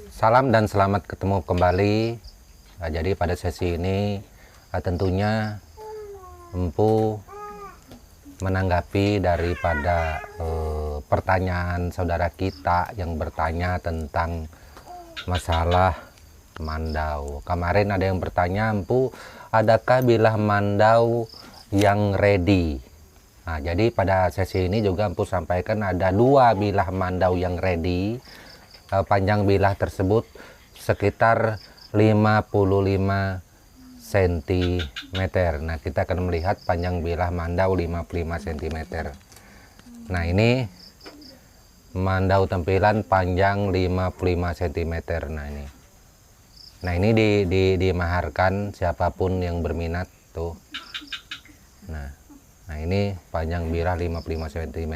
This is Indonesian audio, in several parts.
Salam dan selamat ketemu kembali. Jadi pada sesi ini tentunya Empu menanggapi daripada pertanyaan saudara kita yang bertanya tentang masalah mandau. Kemarin ada yang bertanya, Empu, adakah bilah mandau yang ready? Nah, jadi pada sesi ini juga Empu sampaikan ada 2 bilah mandau yang ready. Panjang bilah tersebut sekitar 55 cm. Nah, kita akan melihat panjang bilah mandau 55 cm. Nah, ini mandau tampilan panjang 55 cm. Nah ini dimaharkan siapapun yang berminat tuh. Nah ini panjang bilah 55 cm.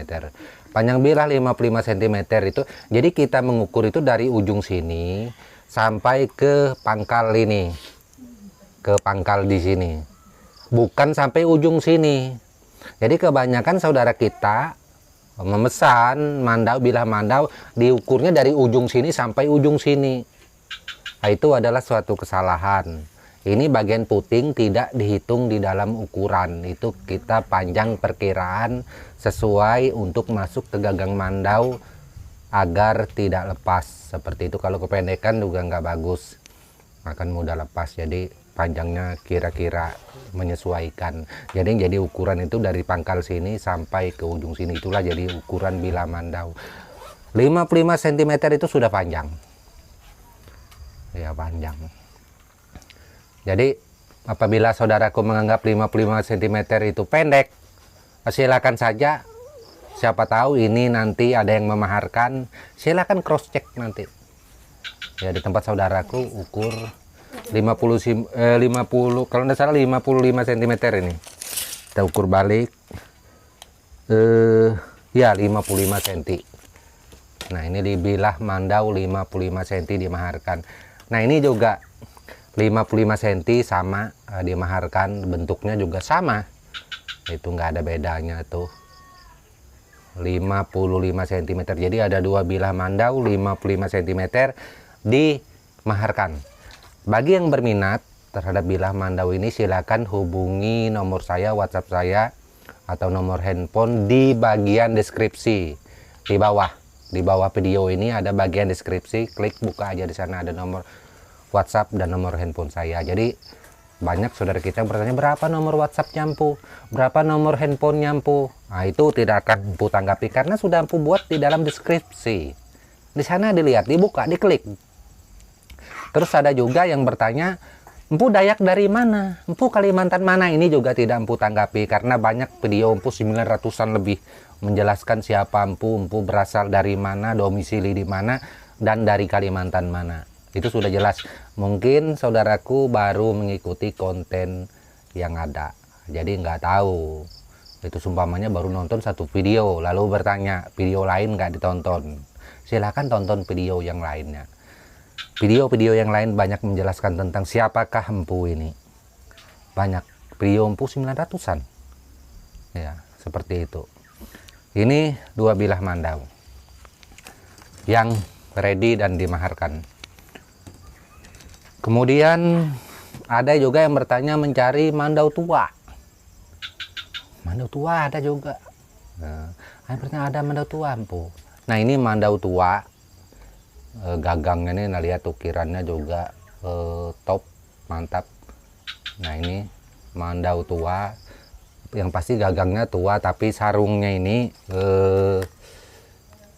Panjang bilah 55 cm itu, jadi kita mengukur itu dari ujung sini sampai ke pangkal ini, ke pangkal di sini, bukan sampai ujung sini. Jadi kebanyakan saudara kita memesan mandau, bilah mandau diukurnya dari ujung sini sampai ujung sini. Nah, itu adalah suatu kesalahan. Ini bagian puting tidak dihitung di dalam ukuran. Itu kita panjang perkiraan sesuai untuk masuk ke gagang mandau agar tidak lepas. Seperti itu. Kalau kependekan juga nggak bagus, akan mudah lepas. Jadi panjangnya kira-kira menyesuaikan. Jadi ukuran itu dari pangkal sini sampai ke ujung sini. Itulah jadi ukuran bilah mandau. 55 cm itu sudah panjang. Ya, panjang. Jadi apabila saudaraku menganggap 55 cm itu pendek, silakan saja. Siapa tahu ini nanti ada yang memaharkan, silakan cross check nanti. Ya, di tempat saudaraku ukur 50 kalau tidak salah 55 cm ini. Kita ukur balik. Ya, 55 cm. Nah, ini dibilah mandau 55 cm dimaharkan. Nah, ini juga 55 cm sama dimaharkan, bentuknya juga sama. Itu nggak ada bedanya tuh. 55 cm. Jadi ada 2 bilah mandau 55 cm dimaharkan. Bagi yang berminat terhadap bilah mandau ini, silakan hubungi nomor saya, WhatsApp saya, atau nomor handphone di bagian deskripsi di bawah. Di bawah video ini ada bagian deskripsi, klik buka aja, di sana ada nomor WhatsApp dan nomor handphone saya. Jadi banyak saudara kita yang bertanya, berapa nomor WhatsApp Empu, berapa nomor handphone Empu. Nah, itu tidak akan Empu tanggapi karena sudah Empu buat di dalam deskripsi. Di sana dilihat, dibuka, diklik. Terus ada juga yang bertanya, Empu Dayak dari mana, Empu Kalimantan mana. Ini juga tidak Empu tanggapi karena banyak video Empu 900-an lebih menjelaskan siapa Empu berasal dari mana, domisili di mana, dan dari Kalimantan mana. Itu sudah jelas. Mungkin saudaraku baru mengikuti konten yang ada, jadi nggak tahu. Itu sumpamanya baru nonton satu video lalu bertanya video lain nggak ditonton. Silahkan tonton video yang lainnya. Video-video yang lain banyak menjelaskan tentang siapakah Empu ini. Banyak video Empu 900-an. Ya, seperti itu. Ini 2 bilah mandau yang ready dan dimaharkan. Kemudian ada juga yang bertanya mencari mandau tua. Mandau tua ada juga. Nah, ada mandau tua Empu. Nah, ini mandau tua. Gagangnya ini, nah lihat ukirannya juga top, mantap. Nah, ini mandau tua. Yang pasti gagangnya tua, tapi sarungnya ini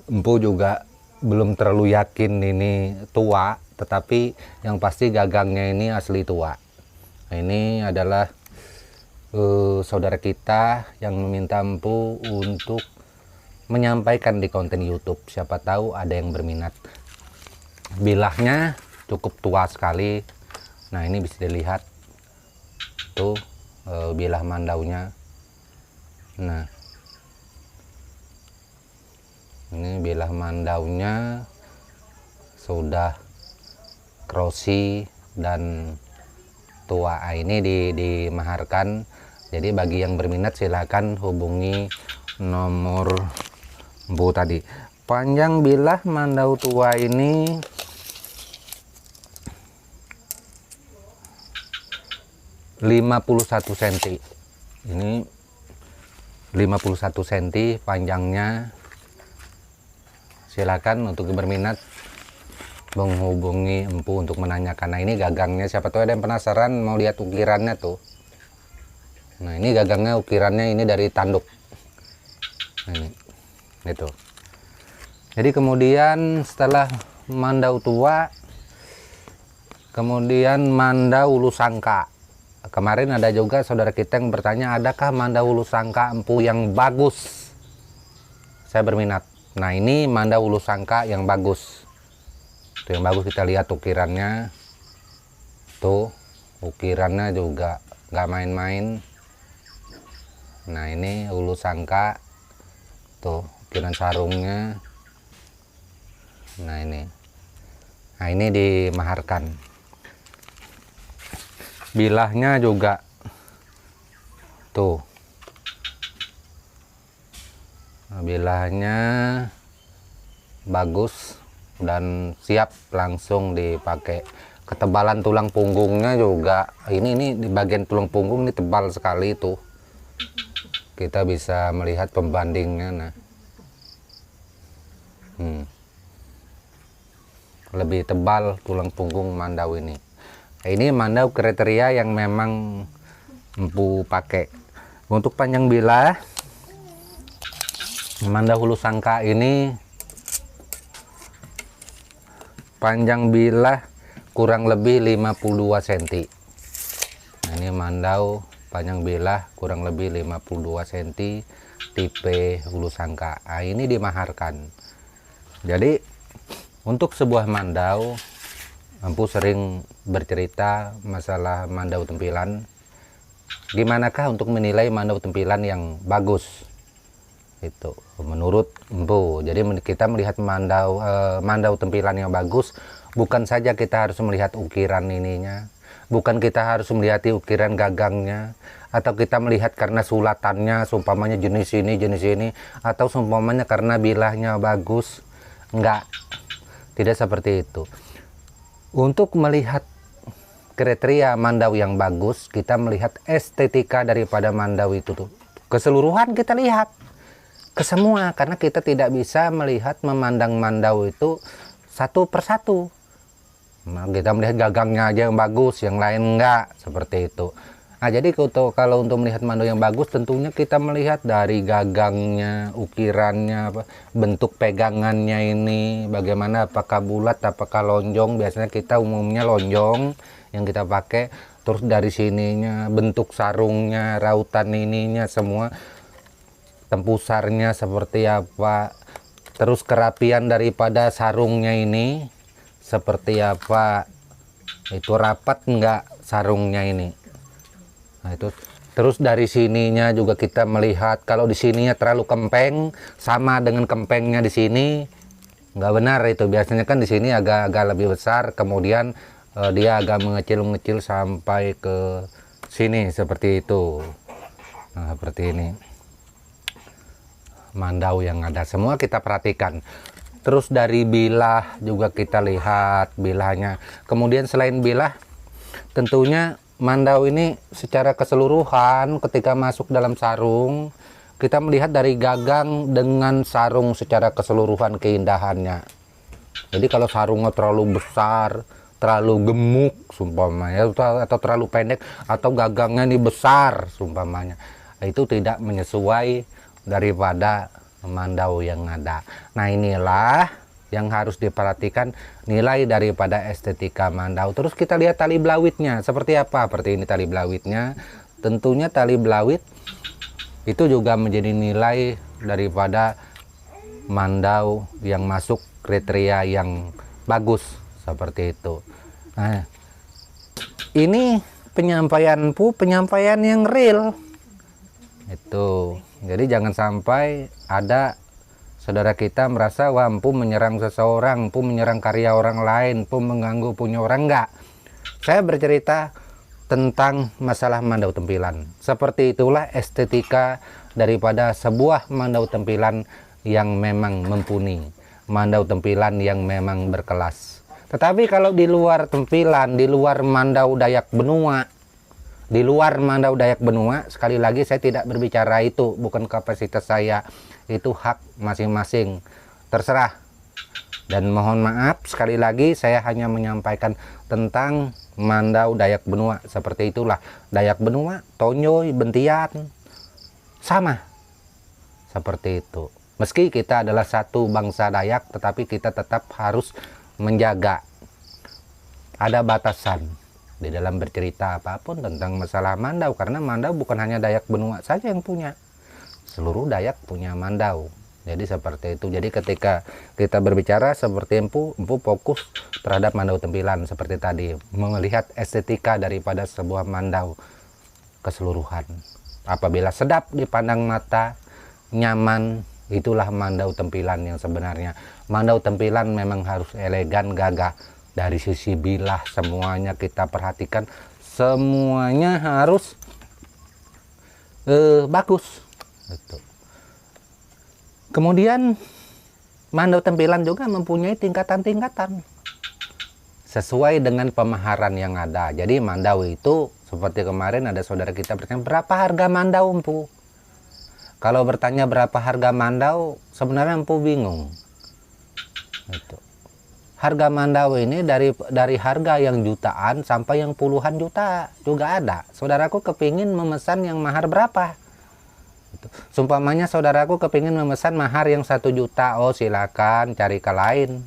Empu juga belum terlalu yakin ini tua, tetapi yang pasti gagangnya ini asli tua. Nah, ini adalah saudara kita yang meminta Empu untuk menyampaikan di konten YouTube. Siapa tahu ada yang berminat. Bilahnya cukup tua sekali. Nah, ini bisa dilihat tuh bilah mandaunya. Nah, ini bilah mandaunya sudah krosi dan tua. Ini dimaharkan. Jadi bagi yang berminat silakan hubungi nomor Empu tadi. Panjang bilah mandau tua ini 51 cm. Ini 51 cm panjangnya. Silakan untuk berminat menghubungi Empu untuk menanyakan. Nah, ini gagangnya, siapa tahu ada yang penasaran mau lihat ukirannya tuh. Nah, ini gagangnya, ukirannya ini dari tanduk. Ini gitu. Jadi kemudian setelah mandau tua, kemudian mandau ulu sangka. Kemarin ada juga saudara kita yang bertanya, adakah mandau ulu sangka Empu yang bagus? Saya berminat. Nah, ini mandau ulu sangka yang bagus. Itu yang bagus, kita lihat ukirannya. Tuh, ukirannya juga nggak main-main. Nah, ini ulu sangka. Tuh, ukiran sarungnya. Nah, ini. Nah, ini dimaharkan. Bilahnya juga. Tuh. Nah, bilahnya bagus dan siap langsung dipakai. Ketebalan tulang punggungnya juga, ini di bagian tulang punggung ini tebal sekali tuh. Kita bisa melihat pembandingnya. Nah, lebih tebal tulang punggung mandau ini. Ini mandau kriteria yang memang Empu pakai. Untuk panjang bilah, mandau hulu sangka ini panjang bilah kurang lebih 52 cm. Nah, ini mandau panjang bilah kurang lebih 52 cm, tipe hulu sangka. Nah, ini dimaharkan. Jadi untuk sebuah mandau, Empu sering bercerita masalah mandau tempilan. Gimanakah untuk menilai mandau tempilan yang bagus? Itu menurut Empu. Jadi kita melihat mandau tempilan yang bagus, bukan saja kita harus melihat ukiran ininya, bukan kita harus melihat ukiran gagangnya, atau kita melihat karena sulatannya, seumpamanya jenis ini, atau seumpamanya karena bilahnya bagus. Enggak, tidak seperti itu. Untuk melihat kriteria mandau yang bagus, kita melihat estetika daripada mandau itu tuh. Keseluruhan kita lihat ke semua, karena kita tidak bisa melihat memandang mandau itu satu persatu. Nah, kita melihat gagangnya aja yang bagus, yang lain enggak, seperti itu. Nah, jadi kalau untuk melihat mandau yang bagus, tentunya kita melihat dari gagangnya, ukirannya, bentuk pegangannya ini, bagaimana, apakah bulat, apakah lonjong. Biasanya kita umumnya lonjong yang kita pakai. Terus dari sininya, bentuk sarungnya, rautan ininya, semua tempusarnya seperti apa, terus kerapian daripada sarungnya ini seperti apa, itu rapat enggak sarungnya ini. Nah, itu terus dari sininya juga kita melihat, kalau di sininya terlalu kempeng sama dengan kempengnya di sini, nggak benar itu. Biasanya kan di sini agak lebih besar, kemudian dia agak mengecil sampai ke sini seperti itu. Nah, seperti ini mandau yang ada, semua kita perhatikan. Terus dari bilah juga kita lihat bilahnya. Kemudian selain bilah, tentunya mandau ini secara keseluruhan ketika masuk dalam sarung, kita melihat dari gagang dengan sarung secara keseluruhan keindahannya. Jadi kalau sarungnya terlalu besar, terlalu gemuk sumpamanya, atau terlalu pendek, atau gagangnya ini besar sumpamanya, itu tidak menyesuai daripada mandau yang ada. Nah, inilah yang harus diperhatikan, nilai daripada estetika mandau. Terus kita lihat tali belawitnya seperti apa. Seperti ini tali belawitnya. Tentunya tali belawit itu juga menjadi nilai daripada mandau yang masuk kriteria yang bagus seperti itu. Nah, ini penyampaian yang real itu. Jadi jangan sampai ada saudara kita merasa, wah, Empu menyerang seseorang, Empu menyerang karya orang lain, Empu mengganggu punya orang. Enggak. Saya bercerita tentang masalah mandau tempilan. Seperti itulah estetika daripada sebuah mandau tempilan yang memang mumpuni, mandau tempilan yang memang berkelas. Tetapi kalau di luar tempilan, di luar mandau Dayak Benua, di luar Mandau Dayak Benua. Sekali lagi saya tidak berbicara itu, bukan kapasitas saya, itu hak masing-masing, terserah. Dan mohon maaf sekali lagi, saya hanya menyampaikan tentang Mandau Dayak Benua. Seperti itulah, Dayak Benua, Tonyoy, Bentian, sama seperti itu. Meski kita adalah satu bangsa Dayak, tetapi kita tetap harus menjaga, ada batasan di dalam bercerita apapun tentang masalah Mandau, karena Mandau bukan hanya Dayak Benua saja yang punya, seluruh Dayak punya Mandau. Jadi seperti itu. Jadi ketika kita berbicara seperti empu fokus terhadap Mandau Tempilan seperti tadi, melihat estetika daripada sebuah Mandau keseluruhan. Apabila sedap dipandang mata, nyaman, itulah Mandau Tempilan yang sebenarnya. Mandau Tempilan memang harus elegan, gagah. Dari sisi bilah semuanya kita perhatikan, semuanya harus bagus. Gitu. Kemudian Mandau Tempilan juga mempunyai tingkatan-tingkatan sesuai dengan pemaharan yang ada. Jadi Mandau itu seperti kemarin ada saudara kita bertanya, berapa harga Mandau empu? Kalau bertanya berapa harga Mandau, sebenarnya empu bingung. Itu. Harga Mandau ini dari harga yang jutaan sampai yang puluhan juta juga ada. Saudaraku kepingin memesan yang mahar berapa? Sumpamanya saudaraku kepingin memesan mahar yang 1 juta, oh silakan cari ke lain.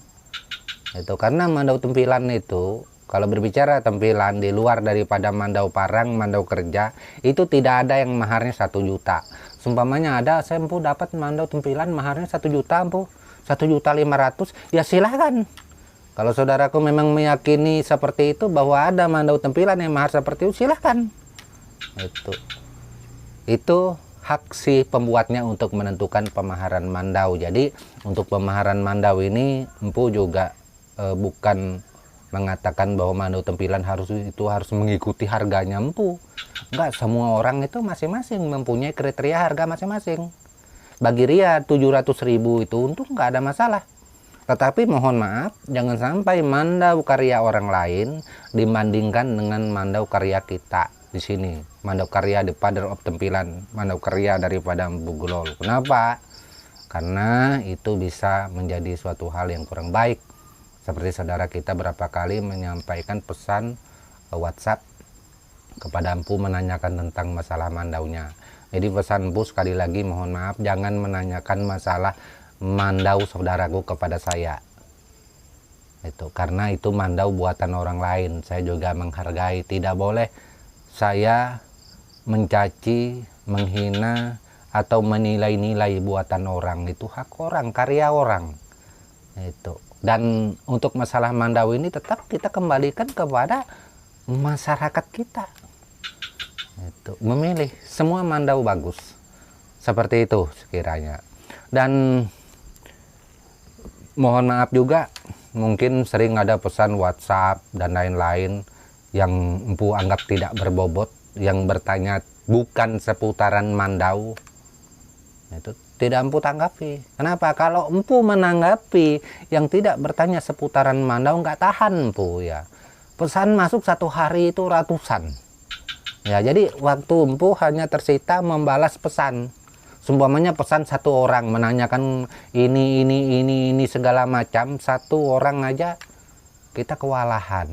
Itu karena Mandau Tempilan itu, kalau berbicara tempilan di luar daripada Mandau Parang, Mandau Kerja, itu tidak ada yang maharnya 1 juta. Sumpamanya ada, saya empu dapat Mandau Tempilan maharnya 1 juta empu, 1.500.000, ya silahkan. Kalau saudaraku memang meyakini seperti itu, bahwa ada Mandau Tempilan yang mahar seperti itu, silahkan. Itu hak si pembuatnya untuk menentukan pemaharan Mandau. Jadi untuk pemaharan Mandau ini empu juga bukan mengatakan bahwa Mandau Tempilan harus mengikuti harganya empu. Enggak, semua orang itu masing-masing mempunyai kriteria harga masing-masing. Bagi Ria 700.000 itu untung nggak ada masalah. Tetapi mohon maaf, jangan sampai Mandau karya orang lain dibandingkan dengan Mandau karya kita di sini. Mandau karya the father of Tempilan, Mandau karya daripada Empu Gulol. Kenapa? Karena itu bisa menjadi suatu hal yang kurang baik. Seperti saudara kita berapa kali menyampaikan pesan WhatsApp kepada empu menanyakan tentang masalah Mandaunya. Jadi pesan empu sekali lagi, mohon maaf, jangan menanyakan masalah Mandau saudaraku kepada saya. Itu karena itu Mandau buatan orang lain. Saya juga menghargai, tidak boleh saya mencaci, menghina, atau menilai-nilai buatan orang. Itu hak orang, karya orang. Itu. Dan untuk masalah Mandau ini tetap kita kembalikan kepada masyarakat kita. Itu. Memilih, semua Mandau bagus. Seperti itu sekiranya. Dan mohon maaf juga, mungkin sering ada pesan WhatsApp dan lain-lain yang empu anggap tidak berbobot, yang bertanya bukan seputaran Mandau, itu tidak empu tanggapi. Kenapa? Kalau empu menanggapi yang tidak bertanya seputaran Mandau, nggak tahan empu ya. Pesan masuk 1 hari itu ratusan. Ya, jadi waktu empu hanya tersita membalas pesan. Sumpamanya pesan 1 orang menanyakan ini segala macam, 1 orang aja kita kewalahan.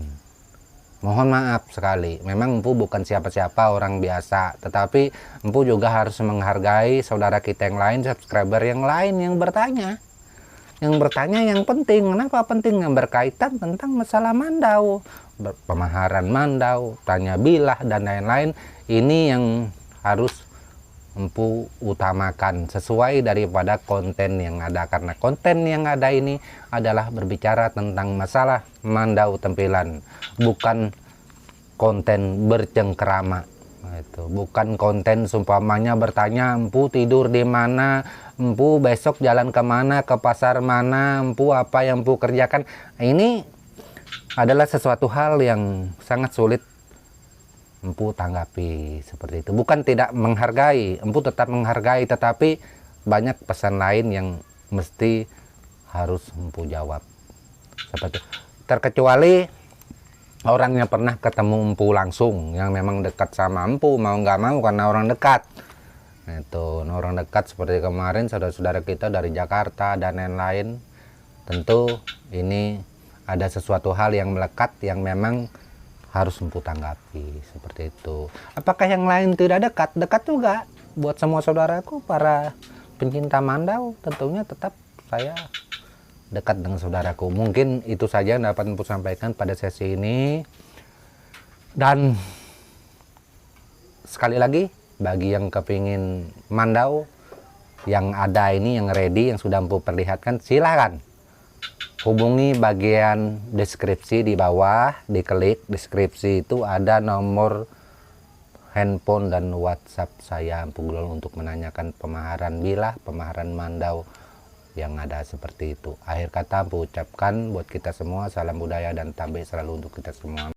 Mohon maaf sekali, memang empu bukan siapa-siapa, orang biasa. Tetapi empu juga harus menghargai saudara kita yang lain, subscriber yang lain yang bertanya. Yang bertanya yang penting. Kenapa penting? Yang berkaitan tentang masalah Mandau, pemaharan Mandau, tanya bilah, dan lain-lain. Ini yang harus empu utamakan sesuai daripada konten yang ada. Karena konten yang ada ini adalah berbicara tentang masalah Mandau Tempilan, bukan konten bercengkerama. Itu bukan konten sumpamanya bertanya empu tidur di mana, empu besok jalan kemana, ke pasar mana, empu apa yang empu kerjakan. Ini adalah sesuatu hal yang sangat sulit empu tanggapi seperti itu. Bukan tidak menghargai, empu tetap menghargai, tetapi banyak pesan lain yang mesti harus empu jawab. Seperti terkecuali orangnya pernah ketemu empu langsung, yang memang dekat sama empu, mau nggak mau karena orang dekat. Itu orang dekat seperti kemarin saudara-saudara kita dari Jakarta dan lain-lain. Tentu ini ada sesuatu hal yang melekat yang memang harus empu tanggapi seperti itu. Apakah yang lain tidak dekat? Dekat juga. Buat semua saudaraku para pencinta Mandau, tentunya tetap saya dekat dengan saudaraku. Mungkin itu saja yang dapat empu sampaikan pada sesi ini. Dan sekali lagi, bagi yang kepingin Mandau yang ada ini, yang ready, yang sudah empu perlihatkan, silahkan hubungi bagian deskripsi di bawah. Diklik deskripsi itu ada nomor handphone dan WhatsApp saya Empu Gulol untuk menanyakan pemaharan bilah, pemaharan Mandau yang ada seperti itu. Akhir kata Empu ucapkan buat kita semua salam budaya dan tambe selalu untuk kita semua.